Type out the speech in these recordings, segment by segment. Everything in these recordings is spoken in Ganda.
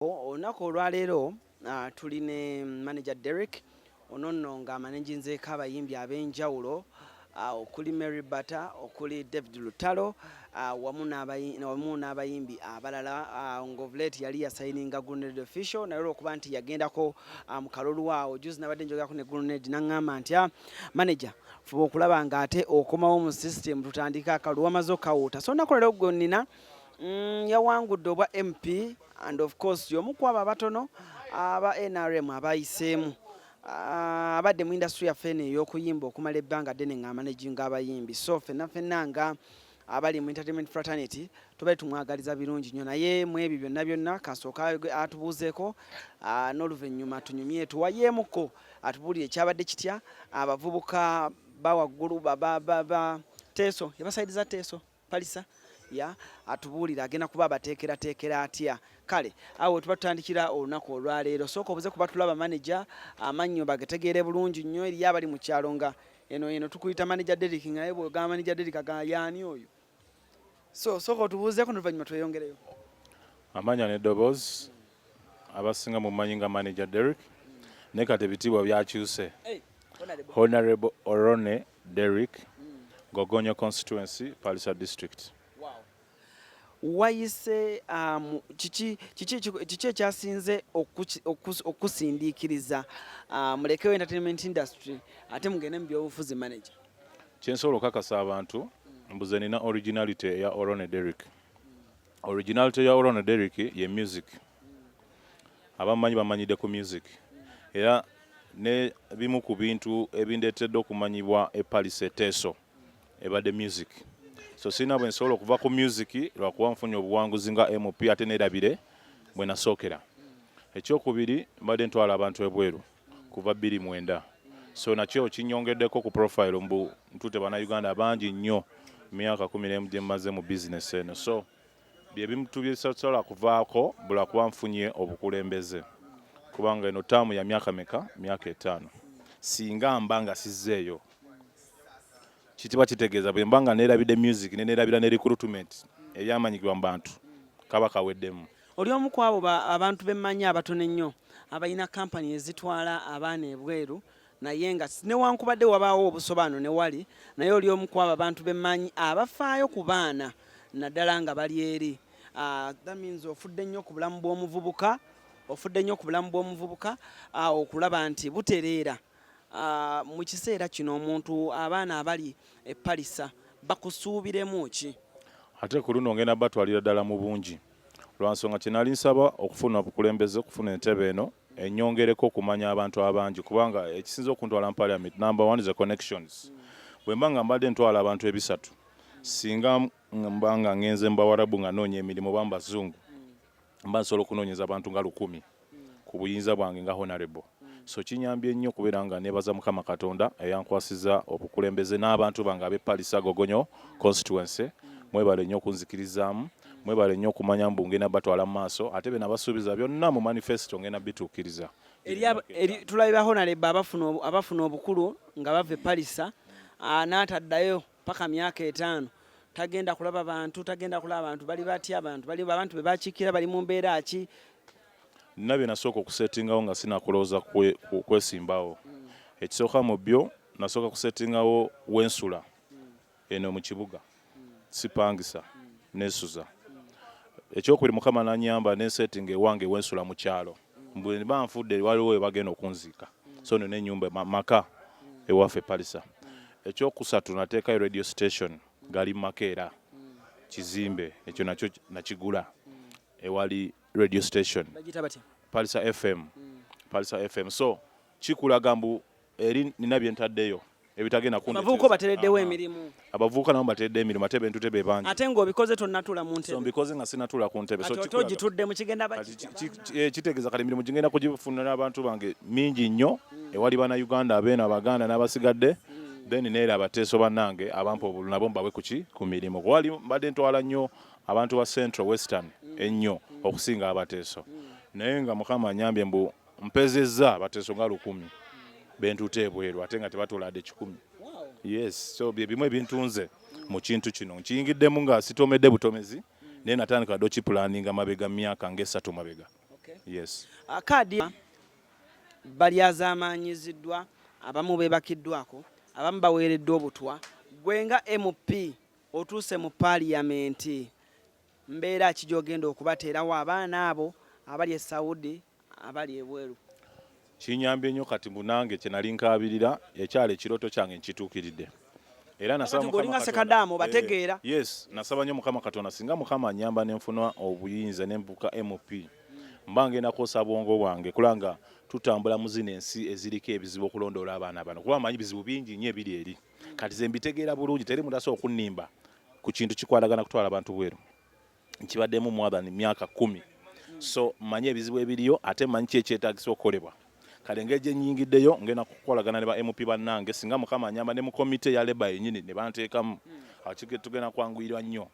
Olunaku olwaleero tuli ne manager Derrick ono nno ng'amaneginzeeko abayimbi ab'enjawulo okuli Mary Bata, okuli David Lutalo wamu n'abayimbi abalala ng'ovuleeti yali yasayininga Grenade official naye olw'okuba nti yagendako mu kalulu awo juzi nabadde njogerako ne Grenade n'aŋŋamba nti manager fuba okulaba ng'ate okomawo mu system tutandika akalulu wamaze okawuuta so olunaku leero gwe nnina yawangudde obwa MP and of course y'omu ku abo abatono aba NRM abayiseemu abadde mu industry yaffe eno ey'okuyimba okumala ebbanga ddene ng'amanaginga abayimbi so ffenna nga abali mu entertainment fraternity tubaye tumwagaliza birungi nnyo naye mu ebyo byonna kasooka atubuuzeeko n'oluvannyuma tunyumye tuwayeemuko atubuulire ekyabadde kitya abavubuka bawaggulu teeso yabasayidiza teeso palisa ya atubuulira agenda kuba abateekerateekera atya kale awo tuba tutandikira olunaku olwaleero sooka obuze kuba tulaba manager amannyo bagategeere bulungi nnyo eri abali mu kyalo nga eno tukuyita manager Derrick nga naye bw'ogamba manager Derrick yaani oyo so sooka otubuuzeeko n'oluvannyuma tweyongereyo amanya n'eddoboozi abasinga mu manyi nga manager Derrick ne kati ebitiibwa byakyuse Honorable Orone Derrick Gogonyo constituency Palisa district. Wayise kiki ekyasinze okusindiikiriza mulekewo entertainment industry ate mugende mu byobufuzi manager kyensobola okukakasa abantu mbuze nina originality eya Orone Derrick. Originality ya Orone Derrick ye music abamanyi bamanyide ku music era ne bimu ku bintu ebindeetedde okumanyibwa epalisa eteeso ebadde music so sina bwe nsobola okuva ku music lwakuba nfunye obuwanguzi nga MP ate neerabire bwe nasookera. Ekyokubiri mbadde ntwala abantu ebweru kuva 2009 so nakyo kinyongeddeko ku profile mbu ntute bannayuganda bangi nnyo myaka 11 gye mmaze mu business eno so bye bimutu byesobola kuvaako bula kuba nfunye obukulembeze kubanga eno taamu ya myaka meka myaka 5 singa mbanga sizzeeyo kitiba kitegeeza bwe mbanga neerabidde music neerabira ne recruitment ebyamanyigwa mu bantu kaba kaweddemu. Oli omu ku abo abantu bemmanyi abatono ennyo abalina kampani ezitwala abaana ebweru naye nga newankubadde wabaawo obusobaano ne wali naye oli omu ku abo abantu bemmanyi abafaayo ku baana naddala nga bali eri that means ofudde nnyo ku bulamu bw'omuvubuka okulaba nti butereera mu kiseera kino omuntu abaana abali epalisa bakusuubiremu ki ate ku luno ngenda batwalira ddala mu bungi lwansonga kinali nsaba okufuna obukulembeze okufuna entebe eno ennyongereko okumanya abantu abangi kubanga ekisinza okuntwala mu parliament number 1 is the connections bwe mbanga mbadde ntwala abantu ebisatu singa mbanga ngenze mbawarabu nga noonya emirimu bambazungu mba nsobola okunoonyeza abantu nga 1,000 ku buyinza bwange nga honorable so kinyambye nnyo kubeera nga neebaza Mukama Katonda eyankwasiza obukulembeze n'abantu bange ab'Epalisa Gogonyo constituency mwebale nnyo okunzikirizaamu mwebale nnyo okumanya mbu ngenda batwala mu maaso ate be nabasuubiza byonna mu manifesto ngenda bituukiriza. Tulabira honorable abafuna obukulu nga bava Epalisa n'ataddayo paka myaka 5 tagenda kulaba bantu bali batya abantu be bakiikira bali mu mbeera ki nabye nasooka okusetingawo nga sinakulooza kwesimbawo ekisooka mu byo nasooka kusetingawo wensula eno mu kibuga sipangisa nesuza ekyokubiri Mukama nanyamba nesetting ewange wensula mu kyalo mbwe banfudde waliwo we bagenda okunziika so nno n'ennyumba maka ewaffe Palisa. Ekyokusatu nateekayo radio station gali Makeera kizimbe ekyo nakyo nakigula ewali radio station Palisa FM Palisa FM so kikulaga mbu eri nina bye ntaddeyo ebitagenda kunde abavubuka batereddewo emirimu abavubuka nabo bateredde emirimu ate bentu tebe bangi ate ng'obikoze tonnatula mu ntebe so mbikoze nga sinatula ku ntebe so togitudde mu kigenda kitegeeza kale emirimu gingenda kugifunira abantu bange mingi nnyo ewali bannayuganda abeeno abaganda n'abasigadde then neera abateeso bannange abampa obulu nabo mbawe ku mirimu wali mbadde ntwala nnyo abantu ba Central Western ennyo okusinga abateeso naye nga Mukama anyambye mbu mpezezza abateeso nga 1,000 bentuute ebweru ate nga tebatooladde 1,000 yes so bye bimu ebintunze mu kintu kino nkiyingiddemu nga sitomedde butomezi naye natandika doki planning mabega myaka nga 3 mabega Yes. Kaadi bali azamanyiziddwa, abamu bebakiddwako, abamu baweereddwa obutwa. Gwenga MP otuuse mu Parliament, mbeera ki gy'ogenda okubateerawo abaana abo abali e Saudi, abali ebweru? Kinyambye nnyo kati munange kye nali nkaabirira ekyalo ekirooto kyange nkituukiridde. Era nasaba Mukama Sekadaamo bategeera. Yes, nasaba nnyo Mukama Katonda singa Mukama anyamba ne nfuna obuyinza ne mbuka MP. Mba ngenda kwosa bwongo bwange kulanga tutambula mu zino ensi eziriko ebizibu okulondoola abaana bano. Kuba amanyi bizibu bingi nnyo ebiri eri. Kati ze mbitegeera bulungi teri muntu asobola okunnimba ku kintu kikwatagana kutwala abantu bweru. Nkibaddemu more than myaka 10. So mmanyi ebizibu ebiriyo ate mmanyi ki ekyetaagisa okukolebwa. Kale engeri gye nnyingiddeyo ngenda kukolagana ne ba MP bannange singa Mukama anyamba ne mu komite ya Labour yennyini ne banteekamu tugenda kwanguyirwa nnyo.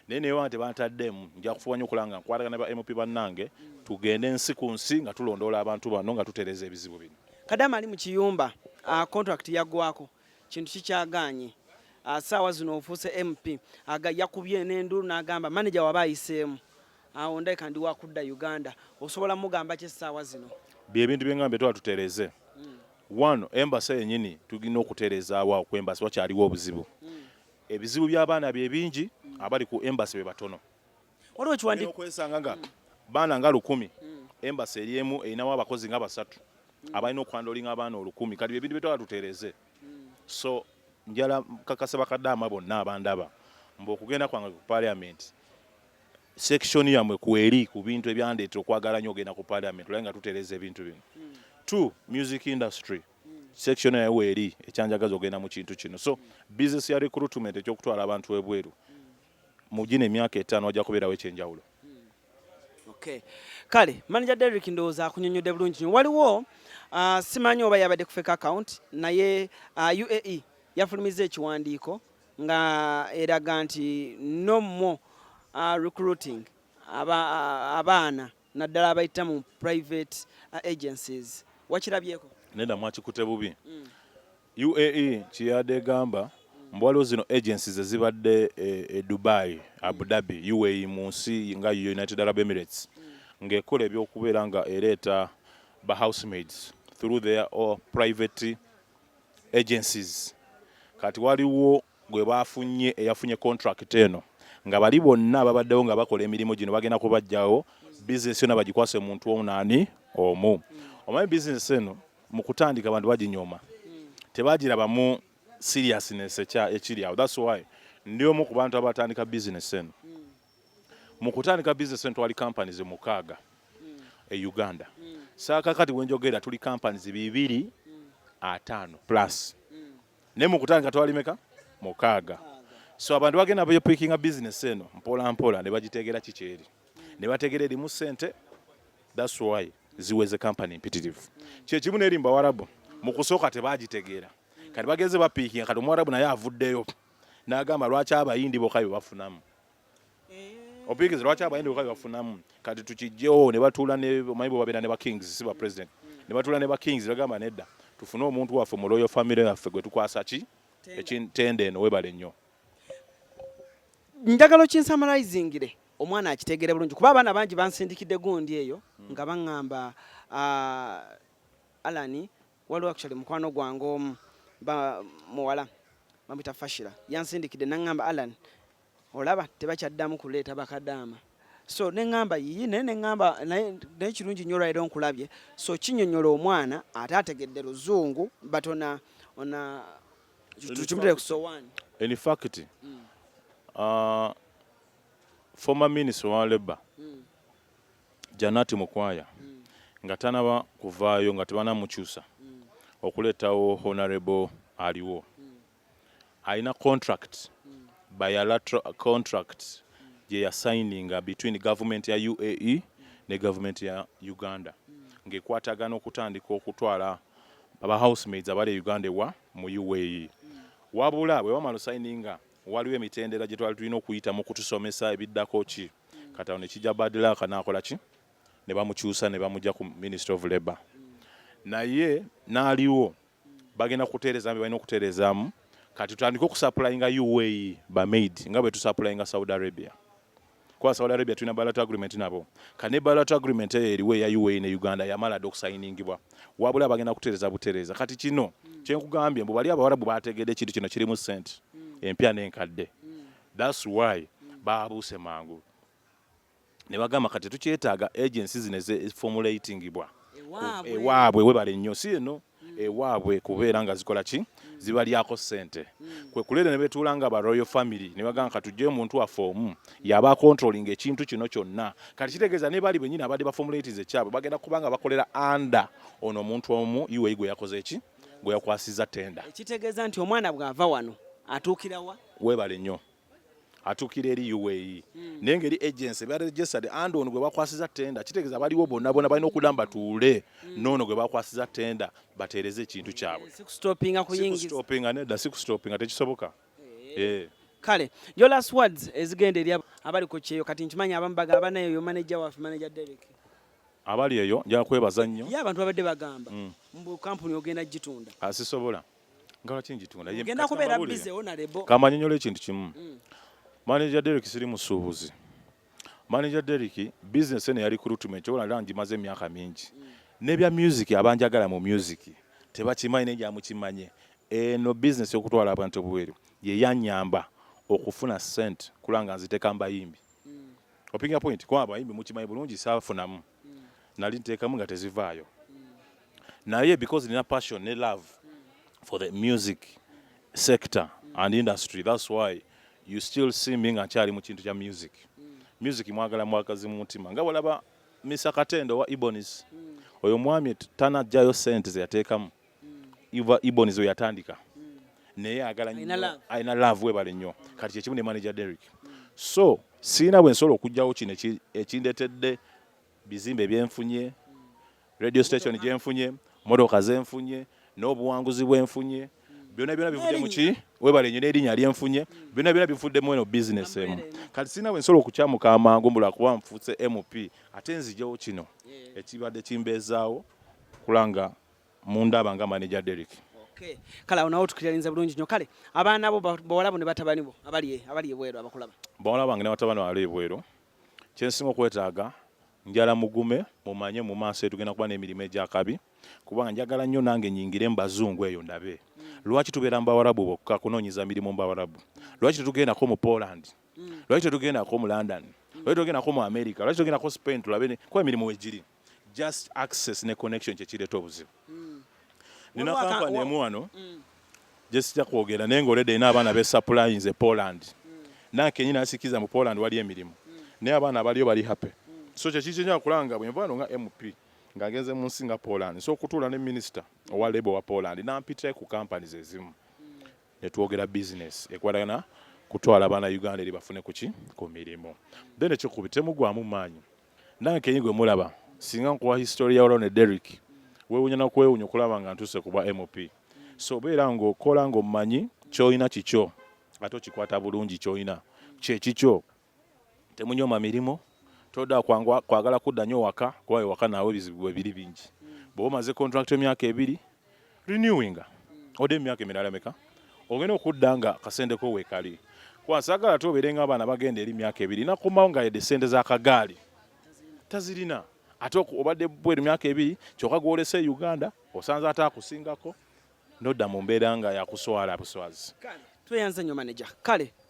Naye newa tebataddemu nja kufuba nnyo okulanga nkwatagana ne ba MP bannange tugende ensi ku nsi nga tulondoola abantu bano nga tutereeza ebizibu bino. Kadama ali mu kiyumba, contract yaggwako, kintu kikyagaanye. Saawa zino ofuuse MP yakubye n'endulu n'agamba manager waba ayiseemu, awo ndabika ndi wakudda Uganda. Osobola mugamba ki essaawa zino? Ebintu byengambe twatutereeze. One, embassy yennyini tugina okutereezaawo awo ku embassy wakyaliwo obuzibu. Ebizibu by'abaana bye bingi, abali ku embassy be batono. Waliwo kiwandiko okwesanga nga baana nga 100, embassy eriemu erinawo abakozi nga 3 abalina okwandolinga abaana 1000. Kati ebintu bye twatutereeze. So njala kakasa Bakadama bonna abandaba mbu okugenda kwange ku Parliament section yamwe kweri ku bintu ebyandeeta okwagala nnyo ogenda ku Parliament olanga nga tutereeza ebintu bino. 2, music industry section yawe eri ekyanjagaza ogenda mu kintu kino. So business ya recruitment ekyokutwala abantu ebweru mu gino emyaka 5 wajja kubeerawo ekyenjawulo. Okay. Kale manager Derrick ndowooza akunyonyodde bulungi. Waliwo simanyi oba yabadde ku fake account naye UAE yafulumiza ekiwandiiko nga eraga nti no more recruiting abaana naddala abayita mu private agencies. Wakirabyeko? Nedda mwakikute bubi. UAE kiyadde egamba mbwaliwo zino agencies ezibadde e Dubai, Abu Dhabi, UAE mu nsi nga United Arab Emirates ng'ekola ebyokubeera nga ereeta ba housemaids through their private agencies. Kati waliwo gwe bafunye eyafunye contract eno nga bali bonna babaddewo nga bakola emirimu gino bagenda kubajjawo business yonna bagikwase muntu omunaani omu. Omanyi business eno mu kutandika abantu baginyoma, tebagirabamu seriousness ekiri awo. That's why ndi omu ku bantu abatandika business eno. Mu kutandika business eno twali companies 6 e Uganda. Saaka kati wenjogera tuli companies 205 plus. Ne mu kutandika twali meka 6. So abantu bagenda picking a business eno mpola mpola ne bagitegera kikyeri. Ne bategera eri mu sente. That's why ziweze company impetitive. Kye kimu nerimba Warabu mu kusooka tebagitegeera. Kati bageze bapiikinga kati Omwarabu naye avuddeyo n'agamba lwaki abayindi bokka bye bafunamu. Opiikize lwaki abayindi bokka bye bafunamu. Kati tukijjewo ne batuula ne omanyi babeera ne ba kings si ba president. Ne batuula ne ba kings bagamba nedda tufune omuntu waffe mu royal family yaffe gwe tukwasa ki ekintende eno webale nnyo. Njagala kinsamalizingire omwana akitegere bulungi kuba abaana bangi bansindikidde gundi eyo nga baŋŋamba Alani waliwo actually mukwano gwange omu muwala bamwita Fashira yansindikidde naŋŋamba Alan olaba tebakyaddamu kuleeta Bakadama. So neŋŋamba yiyi naye neŋŋamba naye kirungi nnyo olwaliro nkulabye. So kinnyonnyola omwana ate ategedde Luzungu but ona tukimutire ku sowani. In fact, former minister wa Labour Janati Mukwaya nga tanaba kuvaayo nga tebanamukyusa okuleetawo honorable aliwo alina contract bilateral contract gye yasigninga between government ya UAE ne government ya Uganda ng'ekwatagana okutandika okutwala aba housemaids abali Uganda ewa mu UAE. Wabula bwe bamala signinga waliwo emitendera gye twali tulina okuyita mu kutusomesa ebiddako ki kati awo ne kijja badira kanaakola ki ne bamukyusa ne bamujja ku Ministry of Labour. Naye n'aliwo bagenda kutereeza balina okutereezaamu kati tutandika okusupplyinga UAE ba maid nga bwe tusupplyinga Saudi Arabia. kwa Saudi Arabia tulina bilateral agreement nabo kane bilateral agreement eriwe ya UAE ne Uganda yamala dokusayiningibwa wabula bagenda kutereza butereza kati kino kyenkugambye mbu bali abawarabu bategedde kintu kino kirimu sente empya n'enkadde. That's why baabuse mangu ne bagamba kati tukyetaaga agencies zine formulatingibwa ewaabwe webale nnyo si eno ewaabwe kubeera nga zikola ki zibalyako sente kwe kulere ne betuulanga ba royal family ne bagamba katujje omuntu waffe omu yaba controlling ekintu kino kyonna kati kitegeeza ne bali bennyini abadde ba formulaties ekyabwe bagenda kubanga bakolera under ono omuntu omu UAE gwe yakoze eki gwe yakwasiza tenda ekitegeeza nti omwana bw'ava wano atuukirawa webale nnyo atukira eri UAE nengeri agency bya registered and ono gwe bakwasiza tenda kitegeeza baliwo bonna balina okudamba tuule nono gwe bakwasiza tenda batereze ekintu kyabwe stoppinga kuyingiza stoppinga nedda stoppinga tekisoboka kale your last words ezigenda eri abali ku kyeyo kati nkimanya abamu bagamba nayo yo manager waffe manager Derrick abali eyo njala kwebaza nnyo ye abantu babadde bagamba mbu kampuni ogenda gitunda asisobola ngala kinjitunda ye genda kubeera busy honorable kamanyonyola ekintu kimu Manager Derrick siri musuubuzi. Manager Derrick business ene ya recruitment ola langi maze emyaka mingi. Nebya music abanjagala mu music tebakimanyi nejja mukimanye. Eno business okutwala abantu buweru ye yanyamba okufuna cent kulanga nziteka mbayimbi. Opinga point kwa abayimbi mukimanyi bulungi saafunamu. Nali ntekamu nga tezivaayo. Naye because nina passion ne love for the music sector and industry, that's why you still see me nga nkyali mu kintu kya music. Music mwagala mwakazi mu mutima nga walaba Mr. Katendo wa Ibonis oyo mwami tanajjayo sente ze yateekamu Ibonis oyo yatandika naye agala nnyo ayina love webale nnyo kati kyekimu ne manager Derrick so siina bwe nsobola okujjawo kino ekindetedde bizimbe byenfunye radio station gyenfunye motoka zenfunye n'obuwanguzi bwenfunye byonna bivudde mu ki webale nnyo n'erinnya lyenfunye byonna bivuddemu eno business emu kati sina bwe nsobola okukyamuka amangu mbula kuba nfuuse MP ate nzijawo kino ekibadde kimbeezaawo kulanga mundaba nga manager Derrick. Okay. Kale onawo tukiririnza bulungi nnyo kale abaana bo bawala bo ne batabani bo abali ebweru abakulaba bawala bange ne batabani bali ebweru kyensinga okwetaaga njala mugume mumanye mu maaso etugenda kuba n'emirimu egyakabi kubanga njagala nnyo nange nyingire mu bazungu eyo ndabe lwaki tubeera mu bawarabu bokka kunoonyiza mirimu mu bawarabu lwaki tetugendako mu Poland lwaki tetugendako mu London lwaki tetugendako mu America lwaki tetugendako Spain tulabe kuba emirimu wegiri just access ne connection kyekireeta obuzibu nina kampani emu wano gye sijja kwogera naye ng'oledde ina abaana besupplyinze e Poland nankenyini asikiza mu Poland wali emirimu naye abaana abaliyo bali happy so kyekikinya kulanga bwe nvaano nga MP ng'agenze mu nsi nga Poland so okutuula ne minisita owa Labour wa Poland nampita ku companies ezimu ne twogera business ekwatagana kutwala abaana Uganda eri bafune ku mirimu then ekikubi temugwamu maanyi nankenyini gwe mulaba singa nkuwa history ya Ronald Derrick weewunya n'okwewunya okulaba nga ntuse kuba MP so beera ng'okola ng'omanyi ky'olina kikyo ate okikwata bulungi ky'olina kyekikyo temunyoma mirimu toda kwagala kudda nnyo waka kuba waka naawe ebizibu ebiri bingi bw'oba omaze contract emyaka 2 renewinga ode emyaka emirala meka ogenda okudda nga kasendeko weekali kwansagala tobeerenga abaana bagenda eri myaka 2 nakumawo nga yedde sente z'akagaali tazirina ate obadde bweru myaka 2 kyokka gwolese Uganda osanze ataakusingako nodda mu mbeera nga yakuswala buswazi tweyanze nnyo manager kale